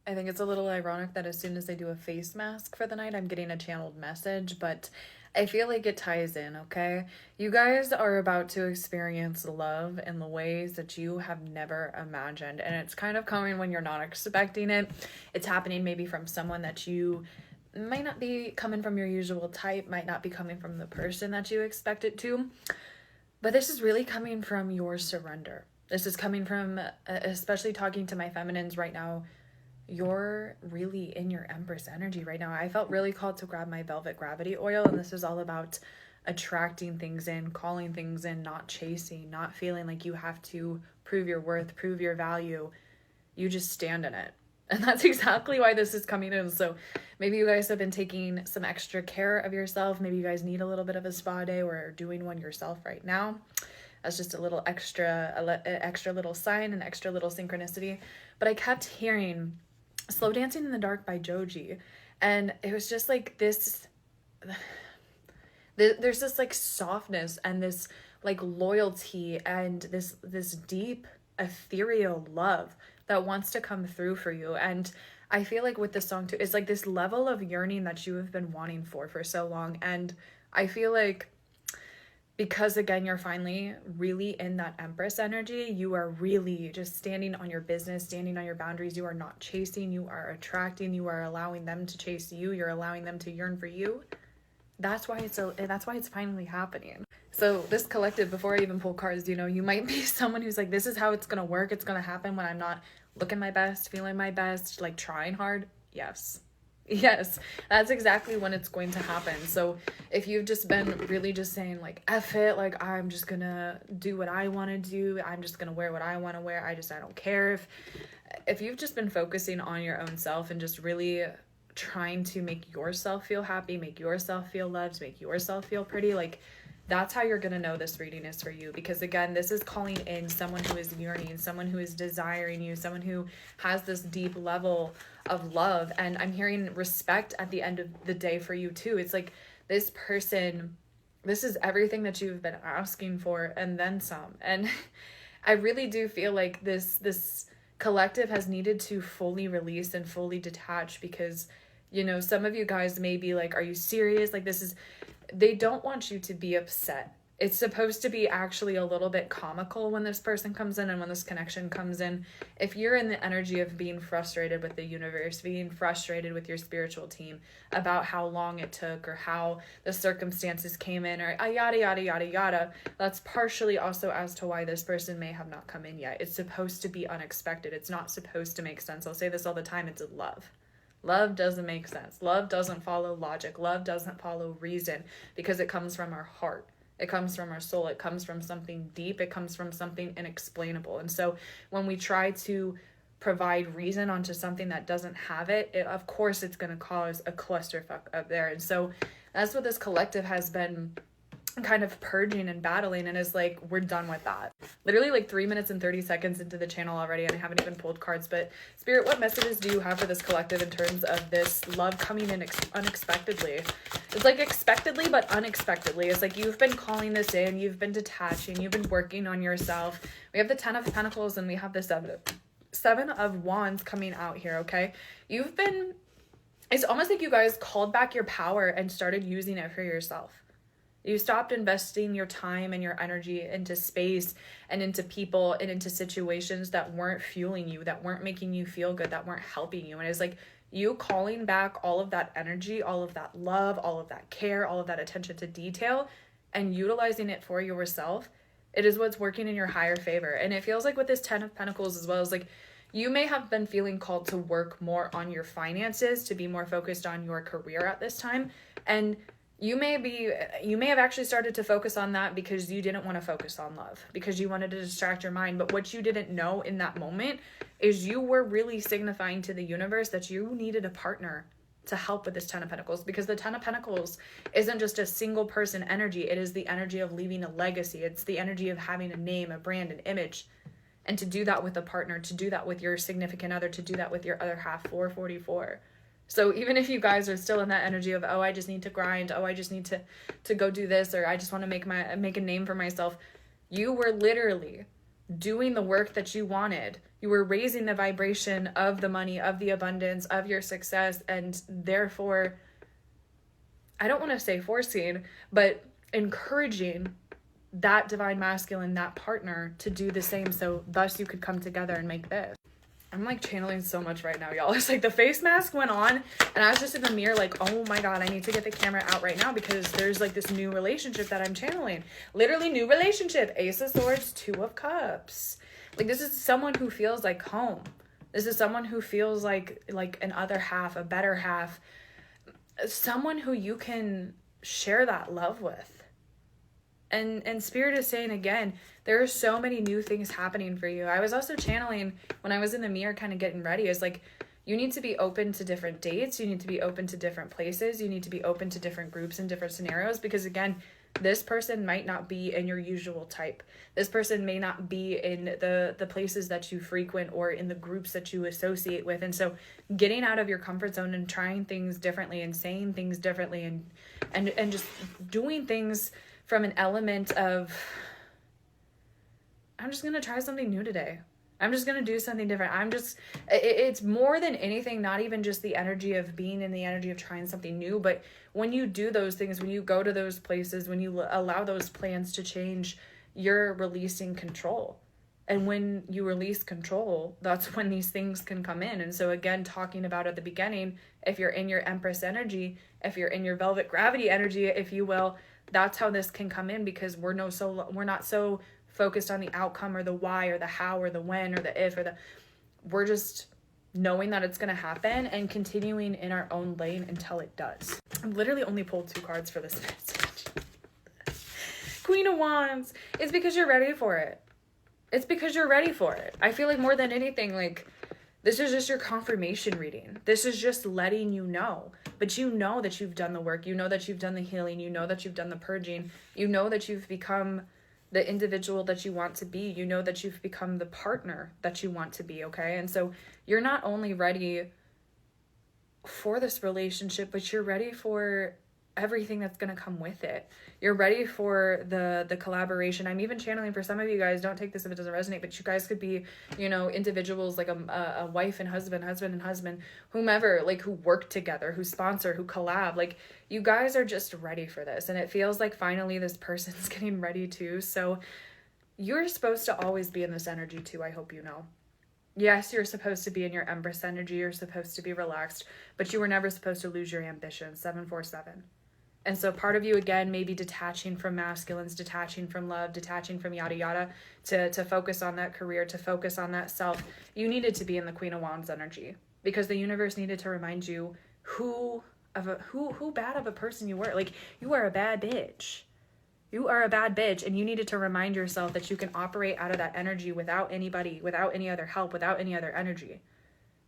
I think it's a little ironic that as soon as I do a face mask for the night, I'm getting a channeled message, but I feel like it ties in, okay? You guys are about to experience love in the ways that you have never imagined, and it's kind of coming when you're not expecting it. It's happening maybe from someone that you might not be coming from your usual type, might not be coming from the person that you expect it to, but this is really coming from your surrender. This is coming from, especially talking to my feminines right now, you're really in your Empress energy right now. I felt really called to grab my Velvet Gravity oil, and this is all about attracting things in, calling things in, not chasing, not feeling like you have to prove your worth, prove your value. You just stand in it. And that's exactly why this is coming in. So maybe you guys have been taking some extra care of yourself. Maybe you guys need a little bit of a spa day or are doing one yourself right now. That's just a little extra little sign, an extra little synchronicity. But I kept hearing Slow Dancing in the Dark by Joji. And it was just like this, there's this like softness and this like loyalty and this deep ethereal love that wants to come through for you. And I feel like with this song too, it's like this level of yearning that you have been wanting for so long. And I feel like because again, you're finally really in that Empress energy, you are really just standing on your business, standing on your boundaries. You are not chasing, you are attracting, you are allowing them to chase you, you're allowing them to yearn for you. That's why it's finally happening. So this collective, before I even pull cards, you might be someone who's like, this is how it's gonna work, it's gonna happen when I'm not looking my best, feeling my best, like trying hard. Yes, that's exactly when it's going to happen. So if you've just been really just saying like, F it, like I'm just gonna do what I want to do, I'm just gonna wear what I want to wear, I don't care, if you've just been focusing on your own self and just really trying to make yourself feel happy, make yourself feel loved, make yourself feel pretty, like that's how you're going to know this reading is for you. Because again, this is calling in someone who is yearning, someone who is desiring you, someone who has this deep level of love. And I'm hearing respect at the end of the day for you too. It's like this person, this is everything that you've been asking for and then some. And I really do feel like this collective has needed to fully release and fully detach, because some of you guys may be like, are you serious? Like they don't want you to be upset. It's supposed to be actually a little bit comical when this person comes in and when this connection comes in. If you're in the energy of being frustrated with the universe, being frustrated with your spiritual team about how long it took or how the circumstances came in or yada, yada, yada, yada, that's partially also as to why this person may have not come in yet. It's supposed to be unexpected. It's not supposed to make sense. I'll say this all the time. It's love. Love doesn't make sense. Love doesn't follow logic. Love doesn't follow reason, because it comes from our heart. It comes from our soul. It comes from something deep. It comes from something inexplainable. And so when we try to provide reason onto something that doesn't have it, of course it's going to cause a clusterfuck up there. And so that's what this collective has been kind of purging and battling, and is like, we're done with that. Literally like 3 minutes and 30 seconds into the channel already, and I haven't even pulled cards. But Spirit, what messages do you have for this collective in terms of this love coming in unexpectedly? It's like expectedly but unexpectedly. It's like you've been calling this in, you've been detaching, you've been working on yourself. We have the 10 of Pentacles and we have the 7 of Wands coming out here. Okay, it's almost like you guys called back your power and started using it for yourself. You stopped investing your time and your energy into space and into people and into situations that weren't fueling you, that weren't making you feel good, that weren't helping you. And it's like you calling back all of that energy, all of that love, all of that care, all of that attention to detail, and utilizing it for yourself. It is what's working in your higher favor. And it feels like with this 10 of Pentacles as well, as like you may have been feeling called to work more on your finances, to be more focused on your career at this time. And you may have actually started to focus on that because you didn't want to focus on love, because you wanted to distract your mind. But what you didn't know in that moment is you were really signifying to the universe that you needed a partner to help with this 10 of Pentacles, because the 10 of Pentacles isn't just a single person energy. It is the energy of leaving a legacy. It's the energy of having a name, a brand, an image. And to do that with a partner, to do that with your significant other, to do that with your other half, 444. So even if you guys are still in that energy of, oh, I just need to grind, oh, I just need to go do this, or I just want to make a name for myself, you were literally doing the work that you wanted. You were raising the vibration of the money, of the abundance, of your success, and therefore, I don't want to say forcing, but encouraging that divine masculine, that partner, to do the same, so thus you could come together and make this. I'm like channeling so much right now, y'all. It's like the face mask went on and I was just in the mirror like, oh my God, I need to get the camera out right now because there's like this new relationship that I'm channeling. Literally new relationship. Ace of Swords, Two of Cups. Like this is someone who feels like home. This is someone who feels like an other half, a better half. Someone who you can share that love with. And Spirit is saying again, there are so many new things happening for you. I was also channeling when I was in the mirror kind of getting ready. It's like, you need to be open to different dates. You need to be open to different places. You need to be open to different groups and different scenarios because again, this person might not be in your usual type. This person may not be in the places that you frequent or in the groups that you associate with. And so getting out of your comfort zone and trying things differently and saying things differently and just doing things from an element of, I'm just going to try something new today. I'm just going to do something different. It's more than anything, not even just the energy of being in the energy of trying something new, but when you do those things, when you go to those places, when you allow those plans to change, you're releasing control. And when you release control, that's when these things can come in. And so again, talking about at the beginning, if you're in your Empress energy, if you're in your Velvet Gravity energy, if you will, that's how this can come in because we're not so focused on the outcome or the why or the how or the when or the if or we're just knowing that it's going to happen and continuing in our own lane until it does. I've literally only pulled 2 cards for this message. Queen of Wands. It's because you're ready for it. It's because you're ready for it. I feel like more than anything, like, this is just your confirmation reading. This is just letting you know. But you know that you've done the work. You know that you've done the healing. You know that you've done the purging. You know that you've become the individual that you want to be. You know that you've become the partner that you want to be, okay? And so you're not only ready for this relationship, but you're ready for everything that's going to come with it. You're ready for the collaboration. I'm even channeling for some of you guys, don't take this if it doesn't resonate, but you guys could be, you know, individuals like a wife and husband, whomever, like who work together, who sponsor, who collab. Like you guys are just ready for this. And it feels like finally this person's getting ready too. So you're supposed to always be in this energy too. I hope you know. Yes, you're supposed to be in your Empress energy. You're supposed to be relaxed, but you were never supposed to lose your ambition. 747. And so part of you, again, may be detaching from masculines, detaching from love, detaching from yada yada, to focus on that career, to focus on that self. You needed to be in the Queen of Wands energy because the universe needed to remind you who bad of a person you were. Like, you are a bad bitch. You are a bad bitch, and you needed to remind yourself that you can operate out of that energy without anybody, without any other help, without any other energy.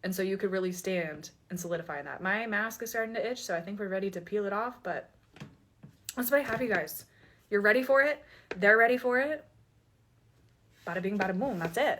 And so you could really stand and solidify that. My mask is starting to itch, so I think we're ready to peel it off, but that's what I have, you guys. You're ready for it. They're ready for it. Bada bing, bada boom. That's it.